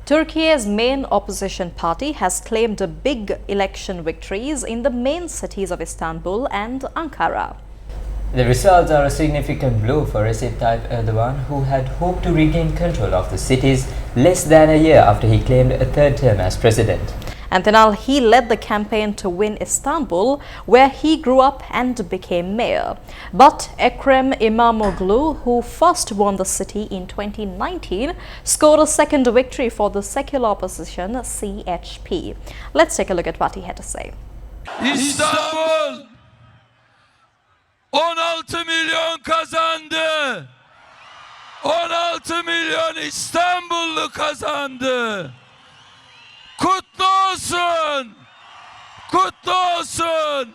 Turkey's main opposition party has claimed big election victories in the main cities of Istanbul and Ankara. The results are a significant blow for Recep Tayyip Erdogan, who had hoped to regain control of the cities less than a year after he claimed a third term as president. And then he led the campaign to win Istanbul, where he grew up and became mayor. But Ekrem İmamoğlu, who first won the city in 2019, scored a second victory for the secular opposition CHP. Let's take a look at what he had to say. İstanbul 16 milyon kazandı. 16 milyon İstanbullu kazandı. Kutlu olsun! Kutlu olsun!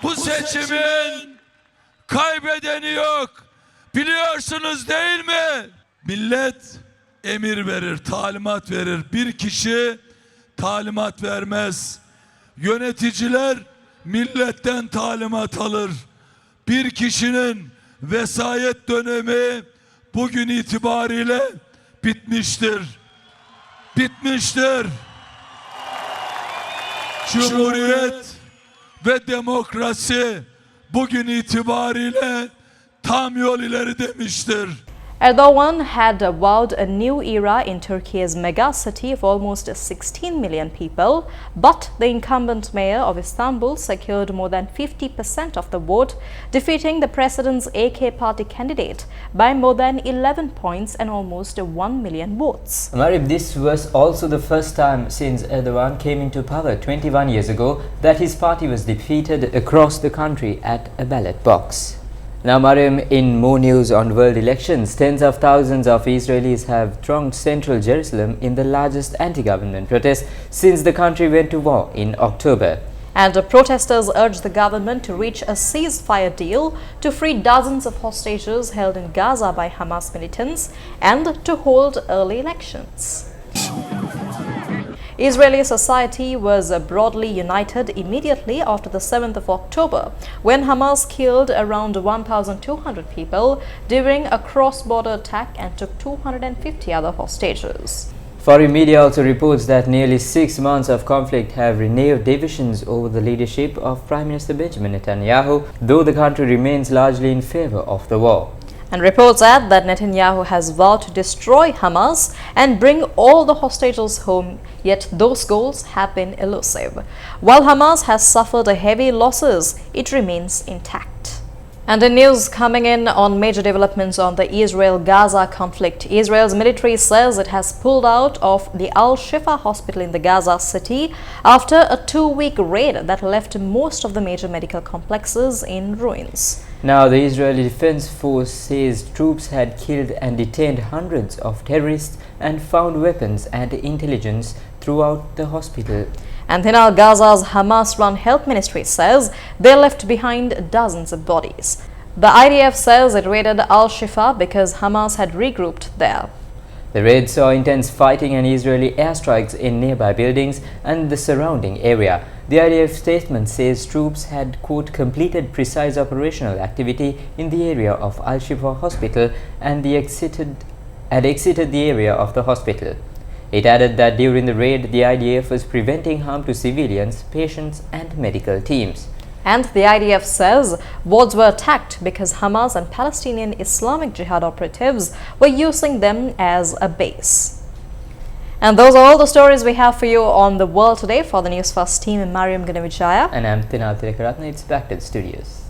Bu seçimin kaybedeni yok. Biliyorsunuz değil mi? Millet emir verir, talimat verir. Bir kişi talimat vermez. Yöneticiler milletten talimat alır. Bir kişinin vesayet dönemi bugün itibariyle bitmiştir. Bitmiştir. Cumhuriyet ve demokrasi bugün itibariyle tam yol ileri demiştir. Erdogan had vowed a new era in Turkey's mega city of almost 16 million people, but the incumbent mayor of Istanbul secured more than 50% of the vote, defeating the president's AK party candidate by more than 11 points and almost 1 million votes. Marib, this was also the first time since Erdogan came into power 21 years ago that his party was defeated across the country at a ballot box. Now, Mariam, in more news on world elections, tens of thousands of Israelis have thronged central Jerusalem in the largest anti-government protest since the country went to war in October. And protesters urged the government to reach a ceasefire deal to free dozens of hostages held in Gaza by Hamas militants and to hold early elections. Israeli society was broadly united immediately after the 7th of October, when Hamas killed around 1,200 people during a cross-border attack and took 250 other hostages. Foreign media also reports that nearly 6 months of conflict have renewed divisions over the leadership of Prime Minister Benjamin Netanyahu, though the country remains largely in favor of the war. And reports add that Netanyahu has vowed to destroy Hamas and bring all the hostages home, yet those goals have been elusive. While Hamas has suffered heavy losses, it remains intact. And the news coming in on major developments on the Israel-Gaza conflict. Israel's military says it has pulled out of the Al-Shifa hospital in the Gaza city after a 2-week raid that left most of the major medical complexes in ruins. Now, the Israeli Defense Force says troops had killed and detained hundreds of terrorists and found weapons and intelligence throughout the hospital. And then Gaza's Hamas-run health ministry says they left behind dozens of bodies. The IDF says it raided Al-Shifa because Hamas had regrouped there. The raid saw intense fighting and Israeli airstrikes in nearby buildings and the surrounding area. The IDF statement says troops had, quote, completed precise operational activity in the area of Al-Shifa hospital and exited the area of the hospital. It added that during the raid, the IDF was preventing harm to civilians, patients and medical teams. And the IDF says wards were attacked because Hamas and Palestinian Islamic Jihad operatives were using them as a base. And those are all the stories we have for you on the world today. For the Newsfirst team, Mariam Ganavijaya. And I'm Tinal Tirekaratne. It's back to the studios.